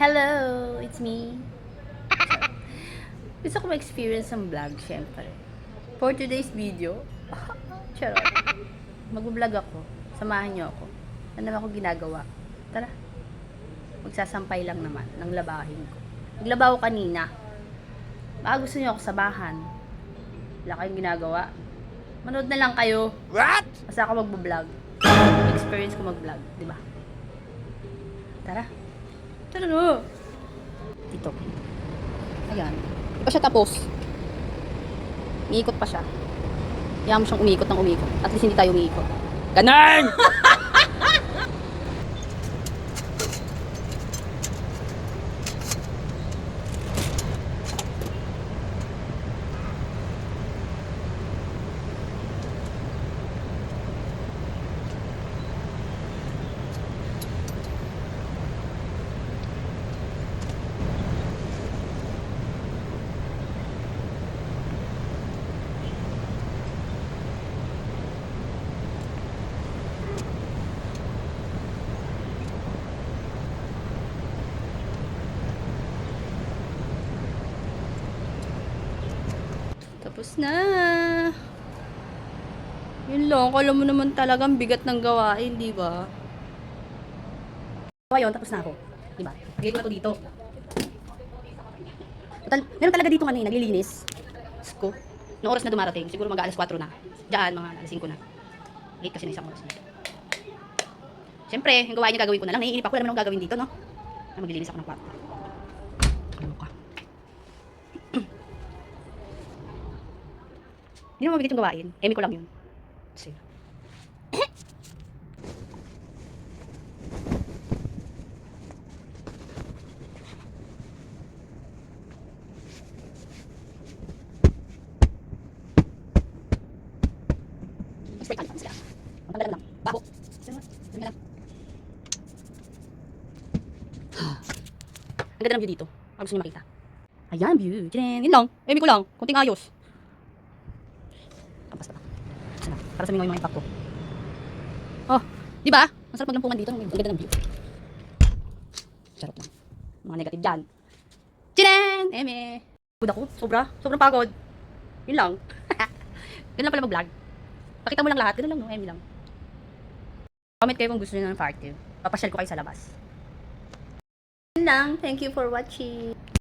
Hello, it's me. Gusto ko ma-experience ng vlog, syempre. For today's video, charot. Mag-vlog ako. Samahan niyo ako. Ano naman ako ginagawa? Tara. Magsasampay lang naman ng labahin ko. Naglaba ako kanina. Baka gusto niyo ako sabahan. Wala kayong ginagawa. Manood na lang kayo. What? Basta ako mag-vlog. Experience ko mag-vlog, di ba? Tara. Tara no. Dito. Ayan. Di pa siya tapos. Umiikot pa siya. Kaya mo siyang umiikot ng umiikot. At least hindi tayo umiikot. Ganun! Tapos na. Yun lang. Kala mo naman talagang bigat ng gawain, di ba? So, ayun. Tapos na ako. Di ba? Bigay ko na to dito. Total, meron talaga dito kanina, naglilinis. Sko. Noong oras na dumarating, siguro mag alas 4 na. Diyan, mga alas 5 na. Late kasi na isang oras na. Siyempre, yung gawain niya gagawin ko na lang. Naiinip ako, alam mo nang gagawin dito, no? Na maglilinis ako ng kwarto. Ano ka? Hindi mo mabigat yung gawain. Emi ko lang yun. Kasi. Spray kalipan sila. Ang tanggalan lang. Baho. Ang lang. Ang ganda ng view dito. Ang gusto niyo makita. Ayan, view. Tinen. Yun lang. Emi ko lang. Kunting ayos. Basta ba? Sana. Para sa mga yung impact ko. Oh, di ba? Masarap maglampungan dito. Ang ganda ng view. Charot lang. Mga negative dyan. Tinen! Eme! Pagod ako. Sobrang pagod. Yun lang. Ganun lang pala mag-vlog. Pakita mo lang lahat. Ganun lang, no? Eme lang. Comment kayo kung gusto niyo ng part 2. Papasyal ko kayo sa labas. Yun lang. Thank you for watching.